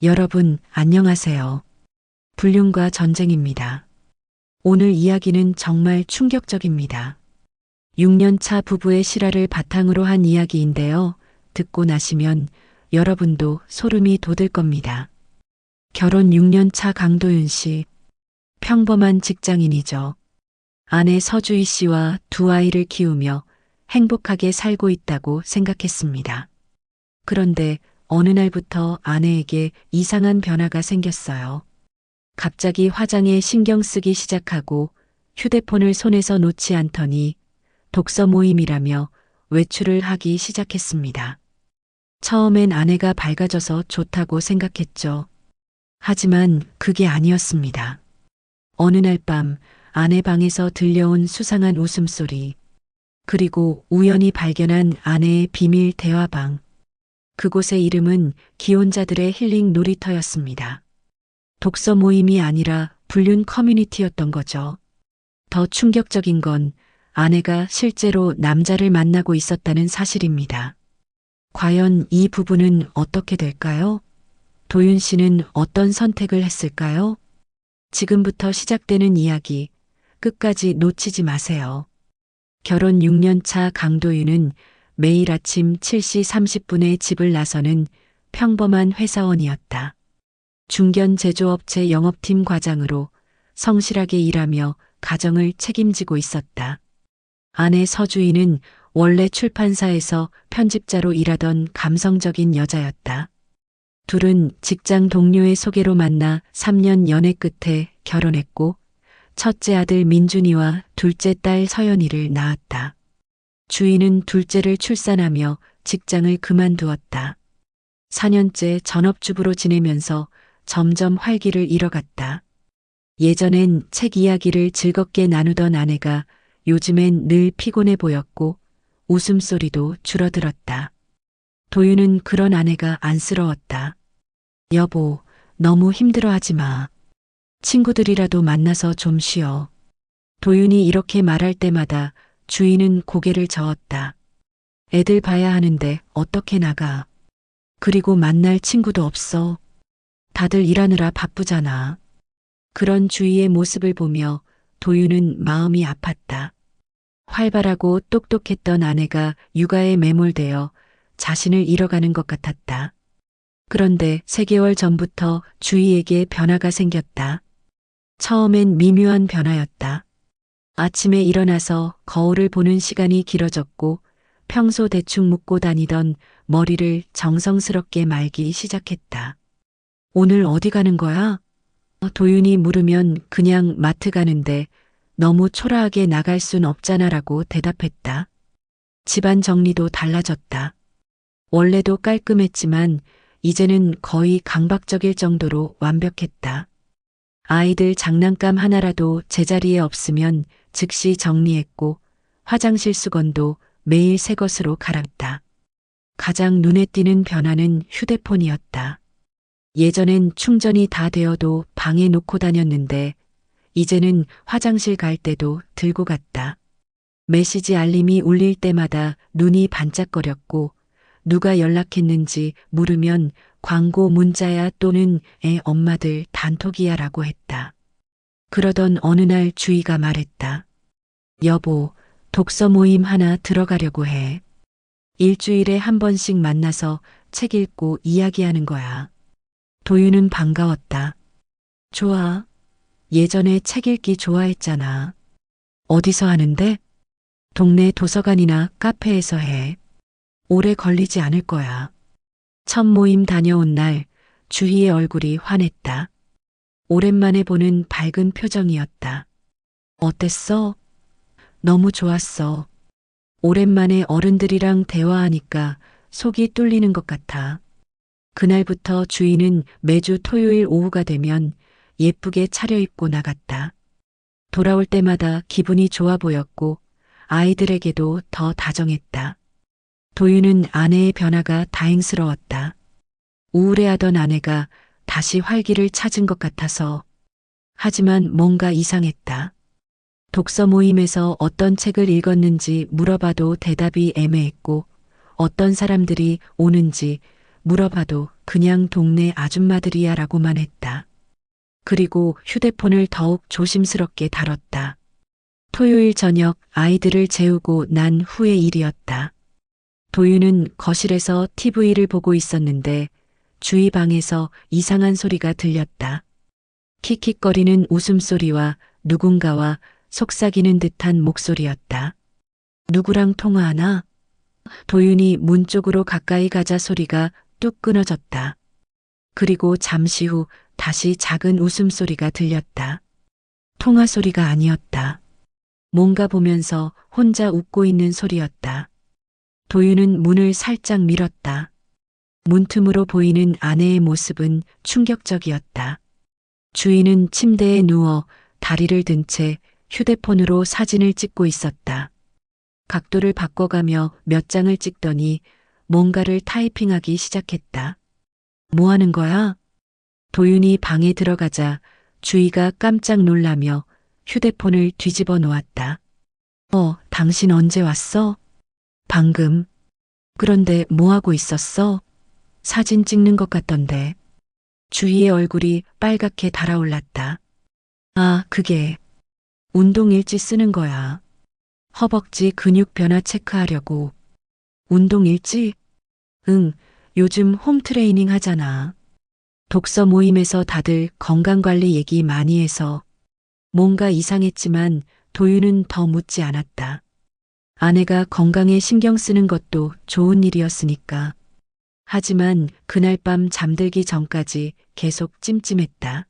여러분, 안녕하세요. 불륜과 전쟁입니다. 오늘 이야기는 정말 충격적입니다. 6년 차 부부의 실화를 바탕으로 한 이야기인데요. 듣고 나시면 여러분도 소름이 돋을 겁니다. 결혼 6년 차 강도윤 씨. 평범한 직장인이죠. 아내 서주희 씨와 두 아이를 키우며 행복하게 살고 있다고 생각했습니다. 그런데 어느 날부터 아내에게 이상한 변화가 생겼어요. 갑자기 화장에 신경 쓰기 시작하고 휴대폰을 손에서 놓지 않더니 독서 모임이라며 외출을 하기 시작했습니다. 처음엔 아내가 밝아져서 좋다고 생각했죠. 하지만 그게 아니었습니다. 어느 날 밤 아내 방에서 들려온 수상한 웃음소리, 그리고 우연히 발견한 아내의 비밀 대화방. 그곳의 이름은 기혼자들의 힐링 놀이터였습니다. 독서 모임이 아니라 불륜 커뮤니티였던 거죠. 더 충격적인 건 아내가 실제로 남자를 만나고 있었다는 사실입니다. 과연 이 부부는 어떻게 될까요? 도윤 씨는 어떤 선택을 했을까요? 지금부터 시작되는 이야기 끝까지 놓치지 마세요. 결혼 6년 차 강도윤은 매일 아침 7시 30분에 집을 나서는 평범한 회사원이었다. 중견 제조업체 영업팀 과장으로 성실하게 일하며 가정을 책임지고 있었다. 아내 서주희는 원래 출판사에서 편집자로 일하던 감성적인 여자였다. 둘은 직장 동료의 소개로 만나 3년 연애 끝에 결혼했고 첫째 아들 민준이와 둘째 딸 서연이를 낳았다. 주희는 둘째를 출산하며 직장을 그만두었다. 4년째 전업주부로 지내면서 점점 활기를 잃어갔다. 예전엔 책 이야기를 즐겁게 나누던 아내가 요즘엔 늘 피곤해 보였고 웃음소리도 줄어들었다. 도윤은 그런 아내가 안쓰러웠다. 여보, 너무 힘들어하지 마. 친구들이라도 만나서 좀 쉬어. 도윤이 이렇게 말할 때마다 주희는 고개를 저었다. 애들 봐야 하는데 어떻게 나가. 그리고 만날 친구도 없어. 다들 일하느라 바쁘잖아. 그런 주희의 모습을 보며 도윤은 마음이 아팠다. 활발하고 똑똑했던 아내가 육아에 매몰되어 자신을 잃어가는 것 같았다. 그런데 3개월 전부터 주희에게 변화가 생겼다. 처음엔 미묘한 변화였다. 아침에 일어나서 거울을 보는 시간이 길어졌고 평소 대충 묶고 다니던 머리를 정성스럽게 말기 시작했다. 오늘 어디 가는 거야? 도윤이 물으면 그냥 마트 가는데 너무 초라하게 나갈 순 없잖아라고 대답했다. 집안 정리도 달라졌다. 원래도 깔끔했지만 이제는 거의 강박적일 정도로 완벽했다. 아이들 장난감 하나라도 제자리에 없으면 즉시 정리했고 화장실 수건도 매일 새 것으로 갈았다. 가장 눈에 띄는 변화는 휴대폰이었다. 예전엔 충전이 다 되어도 방에 놓고 다녔는데 이제는 화장실 갈 때도 들고 갔다. 메시지 알림이 울릴 때마다 눈이 반짝거렸고 누가 연락했는지 물으면 광고 문자야 또는 애 엄마들 단톡이야라고 했다. 그러던 어느 날 주희가 말했다. 여보, 독서 모임 하나 들어가려고 해. 일주일에 한 번씩 만나서 책 읽고 이야기하는 거야. 도윤은 반가웠다. 좋아. 예전에 책 읽기 좋아했잖아. 어디서 하는데? 동네 도서관이나 카페에서 해. 오래 걸리지 않을 거야. 첫 모임 다녀온 날 주희의 얼굴이 환했다. 오랜만에 보는 밝은 표정이었다. 어땠어? 너무 좋았어. 오랜만에 어른들이랑 대화하니까 속이 뚫리는 것 같아. 그날부터 주희는 매주 토요일 오후가 되면 예쁘게 차려입고 나갔다. 돌아올 때마다 기분이 좋아 보였고 아이들에게도 더 다정했다. 도윤은 아내의 변화가 다행스러웠다. 우울해하던 아내가 다시 활기를 찾은 것 같아서. 하지만 뭔가 이상했다. 독서 모임에서 어떤 책을 읽었는지 물어봐도 대답이 애매했고 어떤 사람들이 오는지 물어봐도 그냥 동네 아줌마들이야 라고만 했다. 그리고 휴대폰을 더욱 조심스럽게 다뤘다. 토요일 저녁 아이들을 재우고 난 후의 일이었다. 도윤은 거실에서 TV를 보고 있었는데 주위 방에서 이상한 소리가 들렸다. 킥킥거리는 웃음소리와 누군가와 속삭이는 듯한 목소리였다. 누구랑 통화하나? 도윤이 문 쪽으로 가까이 가자 소리가 뚝 끊어졌다. 그리고 잠시 후 다시 작은 웃음소리가 들렸다. 통화 소리가 아니었다. 뭔가 보면서 혼자 웃고 있는 소리였다. 도윤은 문을 살짝 밀었다. 문틈으로 보이는 아내의 모습은 충격적이었다. 주인은 침대에 누워 다리를 든 채 휴대폰으로 사진을 찍고 있었다. 각도를 바꿔가며 몇 장을 찍더니 뭔가를 타이핑하기 시작했다. 뭐 하는 거야? 도윤이 방에 들어가자 주희가 깜짝 놀라며 휴대폰을 뒤집어 놓았다. 당신 언제 왔어? 방금. 그런데 뭐 하고 있었어? 사진 찍는 것 같던데. 주희의 얼굴이 빨갛게 달아올랐다. 아, 그게 운동 일지 쓰는 거야. 허벅지 근육 변화 체크하려고. 운동 일지? 응, 요즘 홈트레이닝 하잖아. 독서 모임에서 다들 건강관리 얘기 많이 해서 뭔가 이상했지만 도윤은 더 묻지 않았다. 아내가 건강에 신경 쓰는 것도 좋은 일이었으니까. 하지만 그날 밤 잠들기 전까지 계속 찜찜했다.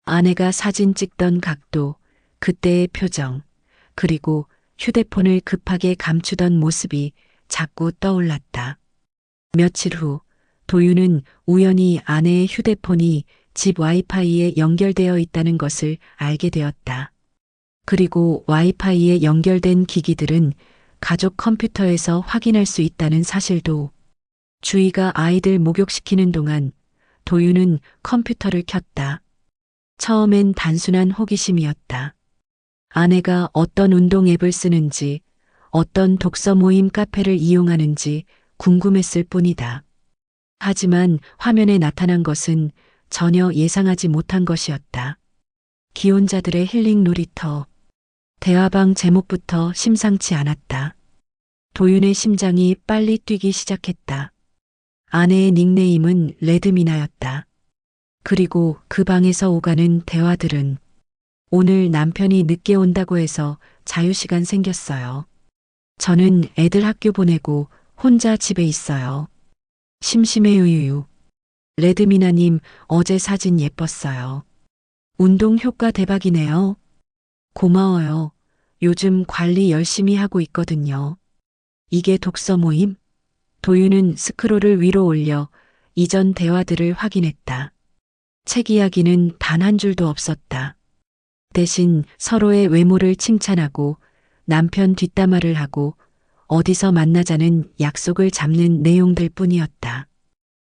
아내가 사진 찍던 각도, 그때의 표정, 그리고 휴대폰을 급하게 감추던 모습이 자꾸 떠올랐다. 며칠 후 도윤은 우연히 아내의 휴대폰이 집 와이파이에 연결되어 있다는 것을 알게 되었다. 그리고 와이파이에 연결된 기기들은 가족 컴퓨터에서 확인할 수 있다는 사실도. 주희가 아이들 목욕시키는 동안 도윤은 컴퓨터를 켰다. 처음엔 단순한 호기심이었다. 아내가 어떤 운동 앱을 쓰는지, 어떤 독서 모임 카페를 이용하는지 궁금했을 뿐이다. 하지만 화면에 나타난 것은 전혀 예상하지 못한 것이었다. 기혼자들의 힐링 놀이터. 대화방 제목부터 심상치 않았다. 도윤의 심장이 빨리 뛰기 시작했다. 아내의 닉네임은 레드미나였다. 그리고 그 방에서 오가는 대화들은 오늘 남편이 늦게 온다고 해서 자유시간 생겼어요. 저는 애들 학교 보내고 혼자 집에 있어요. 심심해요유유. 레드미나님 어제 사진 예뻤어요. 운동 효과 대박이네요. 고마워요. 요즘 관리 열심히 하고 있거든요. 이게 독서 모임? 도윤은 스크롤을 위로 올려 이전 대화들을 확인했다. 책 이야기는 단 한 줄도 없었다. 대신 서로의 외모를 칭찬하고 남편 뒷담화를 하고 어디서 만나자는 약속을 잡는 내용들 뿐이었다.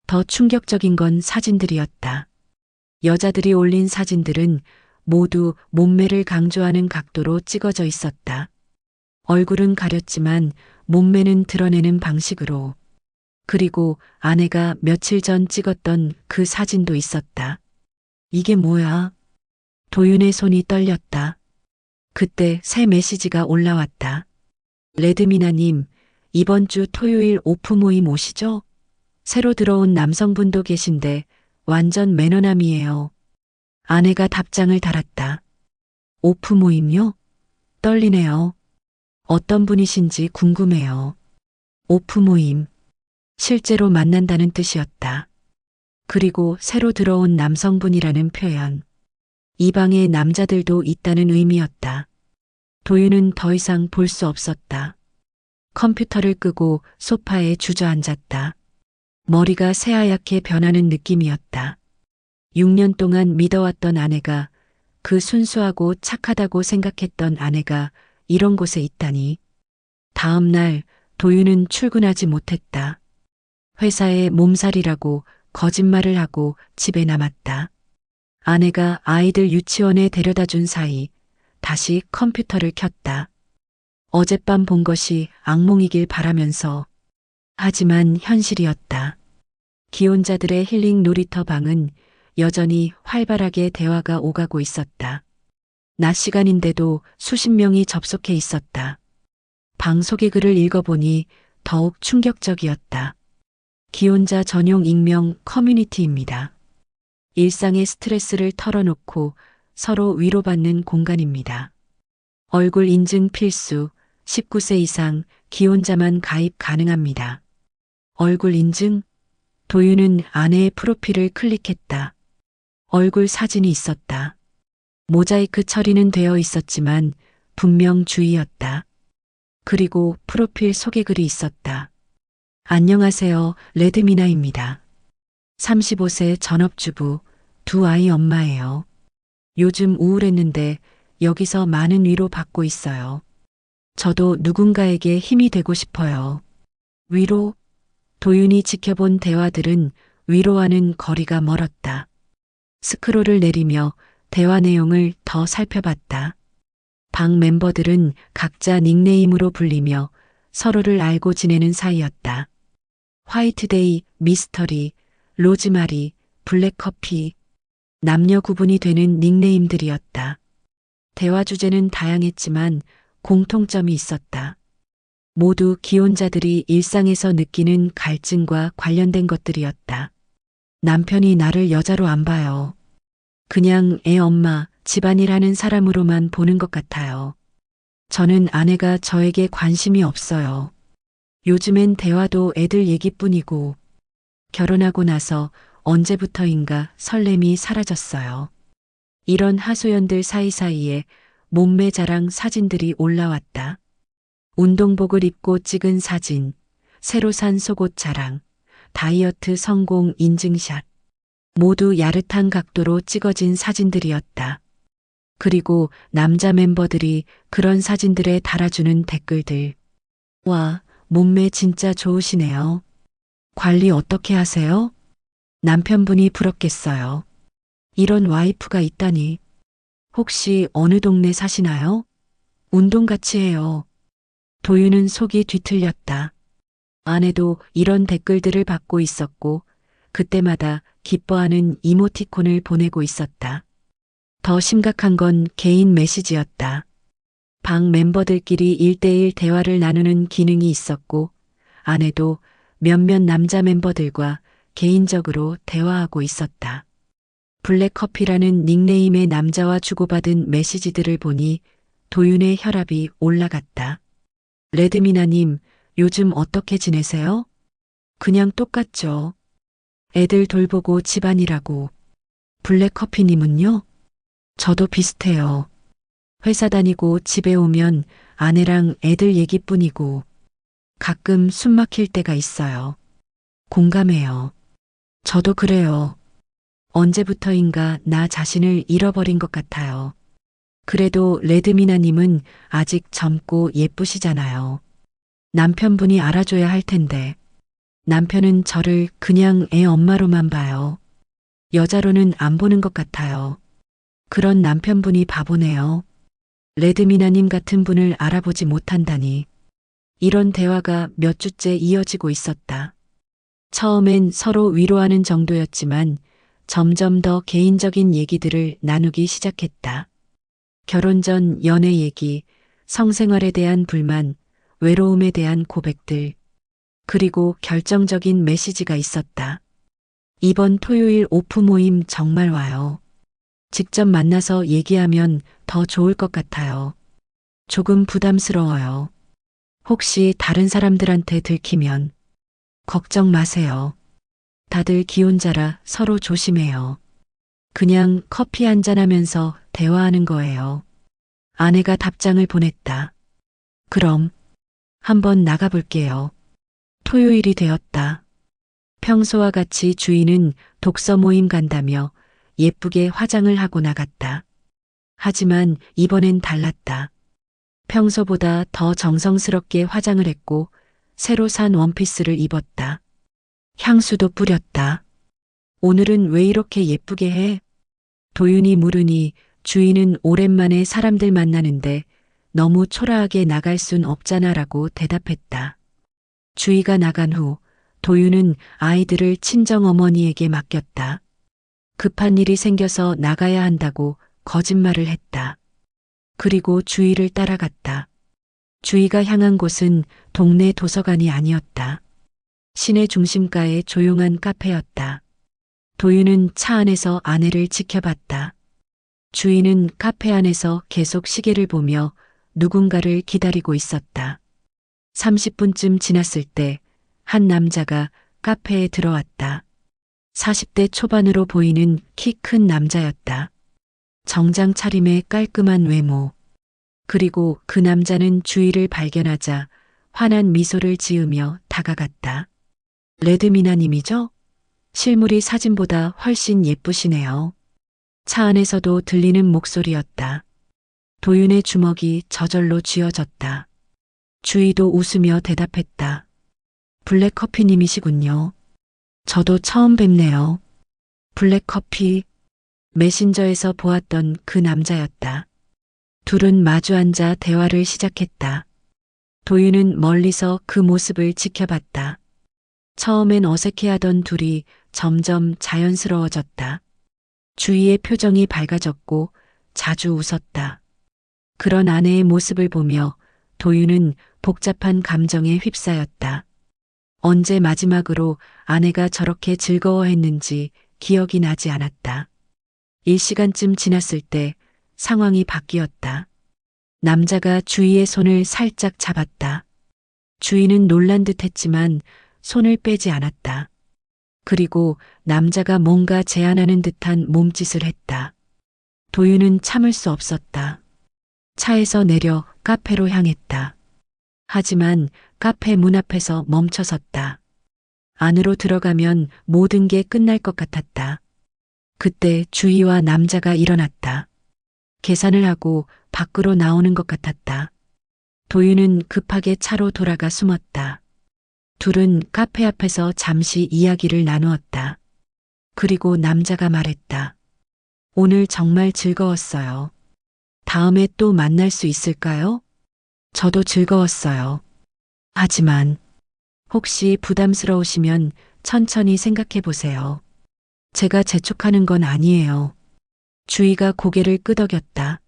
더 충격적인 건 사진들이었다. 여자들이 올린 사진들은 모두 몸매를 강조하는 각도로 찍어져 있었다. 얼굴은 가렸지만 몸매는 드러내는 방식으로. 그리고 아내가 며칠 전 찍었던 그 사진도 있었다. 이게 뭐야? 도윤의 손이 떨렸다. 그때 새 메시지가 올라왔다. 레드미나님, 이번 주 토요일 오프 모임 오시죠? 새로 들어온 남성분도 계신데 완전 매너남이에요. 아내가 답장을 달았다. 오프 모임요? 떨리네요. 어떤 분이신지 궁금해요. 오프 모임. 실제로 만난다는 뜻이었다. 그리고 새로 들어온 남성분이라는 표현. 이 방에 남자들도 있다는 의미였다. 도윤은 더 이상 볼 수 없었다. 컴퓨터를 끄고 소파에 주저앉았다. 머리가 새하얗게 변하는 느낌이었다. 6년 동안 믿어왔던 아내가, 그 순수하고 착하다고 생각했던 아내가 이런 곳에 있다니. 다음 날 도윤은 출근하지 못했다. 회사에 몸살이라고 거짓말을 하고 집에 남았다. 아내가 아이들 유치원에 데려다 준 사이 다시 컴퓨터를 켰다. 어젯밤 본 것이 악몽이길 바라면서. 하지만 현실이었다. 기혼자들의 힐링 놀이터 방은 여전히 활발하게 대화가 오가고 있었다. 낮 시간인데도 수십 명이 접속해 있었다. 방 소개 글을 읽어보니 더욱 충격적이었다. 기혼자 전용 익명 커뮤니티입니다. 일상의 스트레스를 털어놓고 서로 위로받는 공간입니다. 얼굴 인증 필수, 19세 이상 기혼자만 가입 가능합니다. 얼굴 인증? 도윤은 아내의 프로필을 클릭했다. 얼굴 사진이 있었다. 모자이크 처리는 되어 있었지만 분명 주의였다. 그리고 프로필 소개글이 있었다. 안녕하세요, 레드미나입니다. 35세 전업주부, 두 아이 엄마예요. 요즘 우울했는데 여기서 많은 위로 받고 있어요. 저도 누군가에게 힘이 되고 싶어요. 위로? 도윤이 지켜본 대화들은 위로와는 거리가 멀었다. 스크롤을 내리며 대화 내용을 더 살펴봤다. 방 멤버들은 각자 닉네임으로 불리며 서로를 알고 지내는 사이였다. 화이트데이, 미스터리, 로즈마리, 블랙커피, 남녀 구분이 되는 닉네임들이었다. 대화 주제는 다양했지만 공통점이 있었다. 모두 기혼자들이 일상에서 느끼는 갈증과 관련된 것들이었다. 남편이 나를 여자로 안 봐요. 그냥 애 엄마, 집안일 하는 사람으로만 보는 것 같아요. 저는 아내가 저에게 관심이 없어요. 요즘엔 대화도 애들 얘기뿐이고 결혼하고 나서 언제부터인가 설렘이 사라졌어요. 이런 하소연들 사이사이에 몸매 자랑 사진들이 올라왔다. 운동복을 입고 찍은 사진, 새로 산 속옷 자랑, 다이어트 성공 인증샷. 모두 야릇한 각도로 찍어진 사진들이었다. 그리고 남자 멤버들이 그런 사진들에 달아주는 댓글들. 와, 몸매 진짜 좋으시네요. 관리 어떻게 하세요? 남편분이 부럽겠어요. 이런 와이프가 있다니. 혹시 어느 동네 사시나요? 운동 같이 해요. 도윤은 속이 뒤틀렸다. 아내도 이런 댓글들을 받고 있었고 그때마다 기뻐하는 이모티콘을 보내고 있었다. 더 심각한 건 개인 메시지였다. 방 멤버들끼리 1대1 대화를 나누는 기능이 있었고 아내도 몇몇 남자 멤버들과 개인적으로 대화하고 있었다. 블랙커피라는 닉네임의 남자와 주고받은 메시지들을 보니 도윤의 혈압이 올라갔다. 레드미나님, 요즘 어떻게 지내세요? 그냥 똑같죠. 애들 돌보고 집안일하고. 블랙커피님은요? 저도 비슷해요. 회사 다니고 집에 오면 아내랑 애들 얘기뿐이고 가끔 숨 막힐 때가 있어요. 공감해요. 저도 그래요. 언제부터인가 나 자신을 잃어버린 것 같아요. 그래도 레드미나님은 아직 젊고 예쁘시잖아요. 남편분이 알아줘야 할 텐데. 남편은 저를 그냥 애 엄마로만 봐요. 여자로는 안 보는 것 같아요. 그런 남편분이 바보네요. 레드미나님 같은 분을 알아보지 못한다니. 이런 대화가 몇 주째 이어지고 있었다. 처음엔 서로 위로하는 정도였지만 점점 더 개인적인 얘기들을 나누기 시작했다. 결혼 전 연애 얘기, 성생활에 대한 불만, 외로움에 대한 고백들, 그리고 결정적인 메시지가 있었다. 이번 토요일 오프 모임 정말 와요. 직접 만나서 얘기하면 더 좋을 것 같아요. 조금 부담스러워요. 혹시 다른 사람들한테 들키면 걱정 마세요. 다들 기혼자라 서로 조심해요. 그냥 커피 한잔 하면서 대화하는 거예요. 아내가 답장을 보냈다. 그럼 한번 나가볼게요. 토요일이 되었다. 평소와 같이 주인은 독서 모임 간다며 예쁘게 화장을 하고 나갔다. 하지만 이번엔 달랐다. 평소보다 더 정성스럽게 화장을 했고 새로 산 원피스를 입었다. 향수도 뿌렸다. 오늘은 왜 이렇게 예쁘게 해? 도윤이 물으니 주인은 오랜만에 사람들 만나는데 너무 초라하게 나갈 순 없잖아라고 대답했다. 주희가 나간 후 도윤은 아이들을 친정어머니에게 맡겼다. 급한 일이 생겨서 나가야 한다고 거짓말을 했다. 그리고 주희를 따라갔다. 주희가 향한 곳은 동네 도서관이 아니었다. 시내 중심가의 조용한 카페였다. 도윤은 차 안에서 아내를 지켜봤다. 주희는 카페 안에서 계속 시계를 보며 누군가를 기다리고 있었다. 30분쯤 지났을 때 한 남자가 카페에 들어왔다. 40대 초반으로 보이는 키 큰 남자였다. 정장 차림의 깔끔한 외모. 그리고 그 남자는 주희를 발견하자 환한 미소를 지으며 다가갔다. 레드미나님이죠? 실물이 사진보다 훨씬 예쁘시네요. 차 안에서도 들리는 목소리였다. 도윤의 주먹이 저절로 쥐어졌다. 주희도 웃으며 대답했다. 블랙커피님이시군요. 저도 처음 뵙네요. 블랙커피. 메신저에서 보았던 그 남자였다. 둘은 마주 앉아 대화를 시작했다. 도윤은 멀리서 그 모습을 지켜봤다. 처음엔 어색해하던 둘이 점점 자연스러워졌다. 주희의 표정이 밝아졌고 자주 웃었다. 그런 아내의 모습을 보며 도윤은 복잡한 감정에 휩싸였다. 언제 마지막으로 아내가 저렇게 즐거워했는지 기억이 나지 않았다. 1시간쯤 지났을 때 상황이 바뀌었다. 남자가 주희의 손을 살짝 잡았다. 주희는 놀란 듯 했지만 손을 빼지 않았다. 그리고 남자가 뭔가 제안하는 듯한 몸짓을 했다. 도윤은 참을 수 없었다. 차에서 내려 카페로 향했다. 하지만 카페 문 앞에서 멈춰섰다. 안으로 들어가면 모든 게 끝날 것 같았다. 그때 주희와 남자가 일어났다. 계산을 하고 밖으로 나오는 것 같았다. 도윤은 급하게 차로 돌아가 숨었다. 둘은 카페 앞에서 잠시 이야기를 나누었다. 그리고 남자가 말했다. 오늘 정말 즐거웠어요. 다음에 또 만날 수 있을까요? 저도 즐거웠어요. 하지만 혹시 부담스러우시면 천천히 생각해 보세요. 제가 재촉하는 건 아니에요. 주희가 고개를 끄덕였다.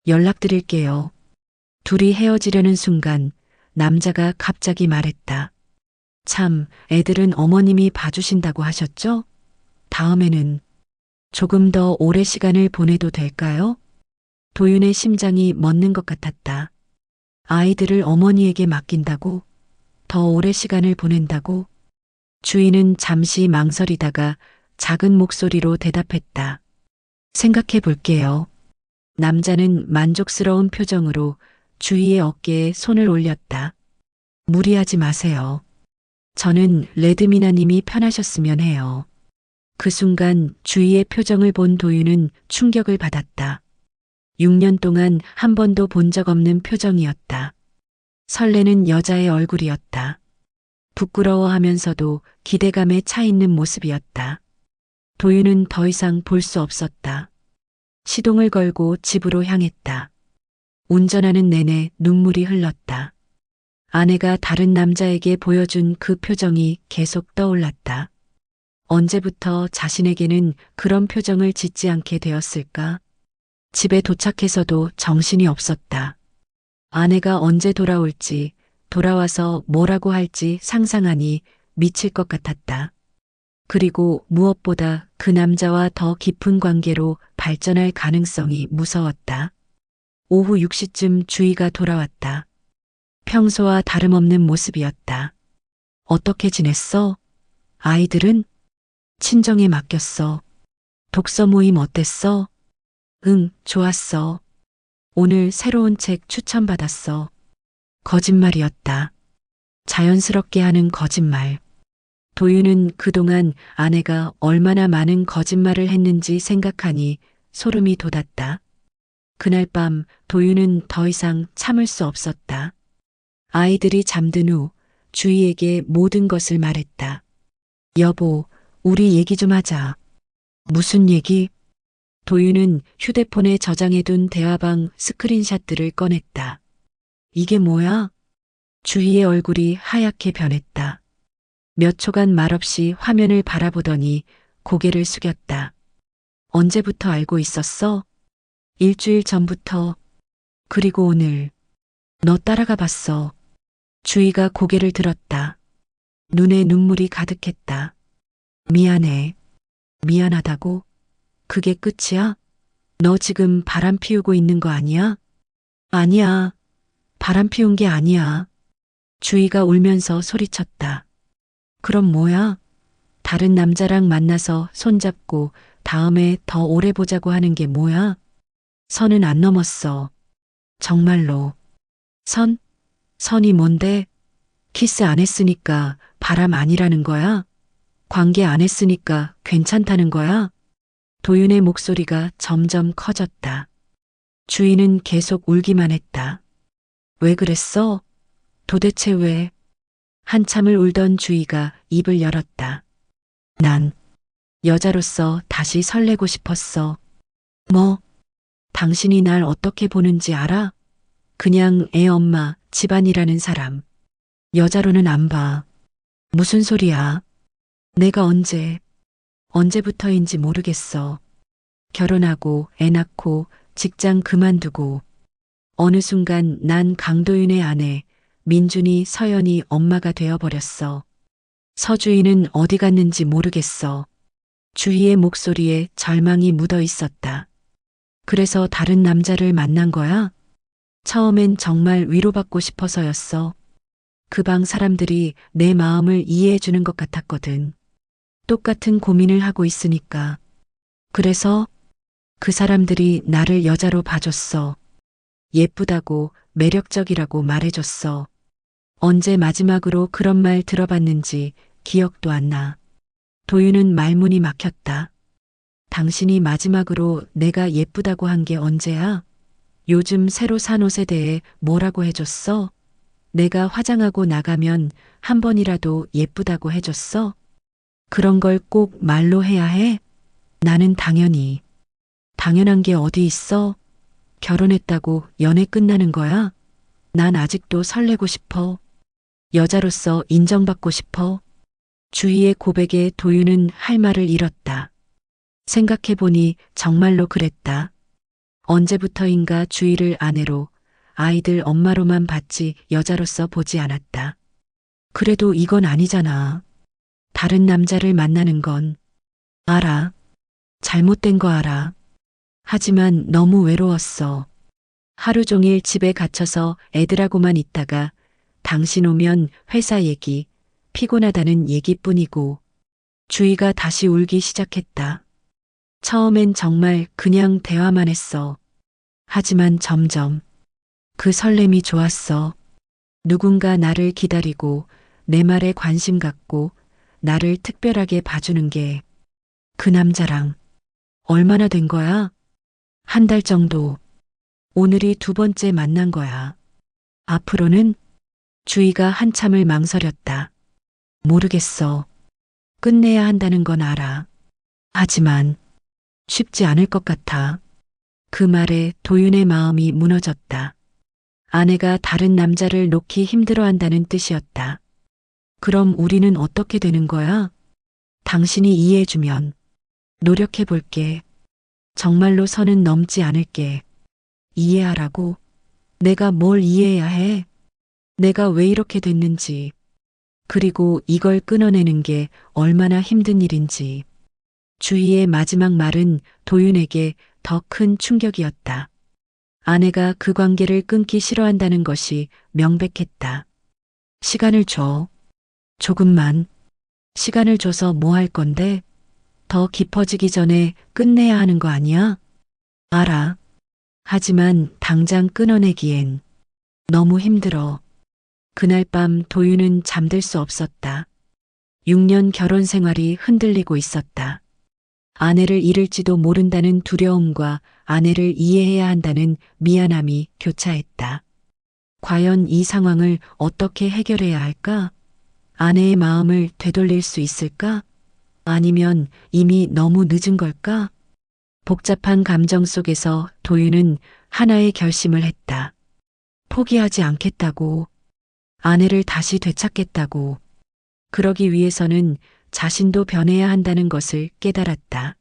연락드릴게요. 둘이 헤어지려는 순간 남자가 갑자기 말했다. 참, 애들은 어머님이 봐주신다고 하셨죠? 다음에는 조금 더 오래 시간을 보내도 될까요? 도윤의 심장이 멎는 것 같았다. 아이들을 어머니에게 맡긴다고? 더 오래 시간을 보낸다고? 주희는 잠시 망설이다가 작은 목소리로 대답했다. 생각해 볼게요. 남자는 만족스러운 표정으로 주희의 어깨에 손을 올렸다. 무리하지 마세요. 저는 레드미나님이 편하셨으면 해요. 그 순간 주희의 표정을 본 도윤은 충격을 받았다. 6년 동안 한 번도 본 적 없는 표정이었다. 설레는 여자의 얼굴이었다. 부끄러워하면서도 기대감에 차 있는 모습이었다. 도윤은 더 이상 볼 수 없었다. 시동을 걸고 집으로 향했다. 운전하는 내내 눈물이 흘렀다. 아내가 다른 남자에게 보여준 그 표정이 계속 떠올랐다. 언제부터 자신에게는 그런 표정을 짓지 않게 되었을까? 집에 도착해서도 정신이 없었다. 아내가 언제 돌아올지, 돌아와서 뭐라고 할지 상상하니 미칠 것 같았다. 그리고 무엇보다 그 남자와 더 깊은 관계로 발전할 가능성이 무서웠다. 오후 6시쯤 주희가 돌아왔다. 평소와 다름없는 모습이었다. 어떻게 지냈어? 아이들은? 친정에 맡겼어. 독서 모임 어땠어? 응, 좋았어. 오늘 새로운 책 추천받았어. 거짓말이었다. 자연스럽게 하는 거짓말. 도윤은 그동안 아내가 얼마나 많은 거짓말을 했는지 생각하니 소름이 돋았다. 그날 밤 도윤은 더 이상 참을 수 없었다. 아이들이 잠든 후 주희에게 모든 것을 말했다. 여보, 우리 얘기 좀 하자. 무슨 얘기? 도윤은 휴대폰에 저장해둔 대화방 스크린샷들을 꺼냈다. 이게 뭐야? 주희의 얼굴이 하얗게 변했다. 몇 초간 말없이 화면을 바라보더니 고개를 숙였다. 언제부터 알고 있었어? 일주일 전부터. 그리고 오늘. 너 따라가 봤어. 주희가 고개를 들었다. 눈에 눈물이 가득했다. 미안해. 미안하다고? 그게 끝이야? 너 지금 바람 피우고 있는 거 아니야? 아니야. 바람 피운 게 아니야. 주희가 울면서 소리쳤다. 그럼 뭐야? 다른 남자랑 만나서 손잡고 다음에 더 오래 보자고 하는 게 뭐야? 선은 안 넘었어. 정말로. 선? 선이 뭔데? 키스 안 했으니까 바람 아니라는 거야? 관계 안 했으니까 괜찮다는 거야? 도윤의 목소리가 점점 커졌다. 주희는 계속 울기만 했다. 왜 그랬어? 도대체 왜? 한참을 울던 주희가 입을 열었다. 난 여자로서 다시 설레고 싶었어. 뭐? 당신이 날 어떻게 보는지 알아? 그냥 애 엄마, 집안이라는 사람. 여자로는 안 봐. 무슨 소리야? 내가 언제부터인지 모르겠어. 결혼하고 애 낳고 직장 그만두고 어느 순간 난 강도윤의 아내, 민준이 서연이 엄마가 되어버렸어. 서주희는 어디 갔는지 모르겠어. 주희의 목소리에 절망이 묻어 있었다. 그래서 다른 남자를 만난 거야? 처음엔 정말 위로받고 싶어서였어. 그 방 사람들이 내 마음을 이해해 주는 것 같았거든. 똑같은 고민을 하고 있으니까. 그래서 그 사람들이 나를 여자로 봐줬어. 예쁘다고 매력적이라고 말해줬어. 언제 마지막으로 그런 말 들어봤는지 기억도 안 나. 도윤은 말문이 막혔다. 당신이 마지막으로 내가 예쁘다고 한 게 언제야? 요즘 새로 산 옷에 대해 뭐라고 해줬어? 내가 화장하고 나가면 한 번이라도 예쁘다고 해줬어? 그런 걸 꼭 말로 해야 해? 나는 당연한 게 어디 있어? 결혼했다고 연애 끝나는 거야? 난 아직도 설레고 싶어. 여자로서 인정받고 싶어. 주희의 고백에 도윤은 할 말을 잃었다. 생각해보니 정말로 그랬다. 언제부터인가 주희를 아내로, 아이들 엄마로만 봤지 여자로서 보지 않았다. 그래도 이건 아니잖아. 다른 남자를 만나는 건. 알아. 잘못된 거 알아. 하지만 너무 외로웠어. 하루 종일 집에 갇혀서 애들하고만 있다가 당신 오면 회사 얘기, 피곤하다는 얘기뿐이고. 주희가 다시 울기 시작했다. 처음엔 정말 그냥 대화만 했어. 하지만 점점 그 설렘이 좋았어. 누군가 나를 기다리고 내 말에 관심 갖고 나를 특별하게 봐주는 게 그 남자랑 얼마나 된 거야? 한 달 정도. 오늘이 두 번째 만난 거야. 앞으로는? 주희가 한참을 망설였다. 모르겠어. 끝내야 한다는 건 알아. 하지만 쉽지 않을 것 같아. 그 말에 도윤의 마음이 무너졌다. 아내가 다른 남자를 놓기 힘들어한다는 뜻이었다. 그럼 우리는 어떻게 되는 거야? 당신이 이해해주면 노력해볼게. 정말로 선은 넘지 않을게. 이해하라고? 내가 뭘 이해해야 해? 내가 왜 이렇게 됐는지. 그리고 이걸 끊어내는 게 얼마나 힘든 일인지. 주희의 마지막 말은 도윤에게 더 큰 충격이었다. 아내가 그 관계를 끊기 싫어한다는 것이 명백했다. 시간을 줘. 조금만. 시간을 줘서 뭐 할 건데? 더 깊어지기 전에 끝내야 하는 거 아니야? 알아. 하지만 당장 끊어내기엔 너무 힘들어. 그날 밤 도윤은 잠들 수 없었다. 6년 결혼 생활이 흔들리고 있었다. 아내를 잃을지도 모른다는 두려움과 아내를 이해해야 한다는 미안함이 교차했다. 과연 이 상황을 어떻게 해결해야 할까? 아내의 마음을 되돌릴 수 있을까? 아니면 이미 너무 늦은 걸까? 복잡한 감정 속에서 도윤은 하나의 결심을 했다. 포기하지 않겠다고. 아내를 다시 되찾겠다고. 그러기 위해서는 자신도 변해야 한다는 것을 깨달았다.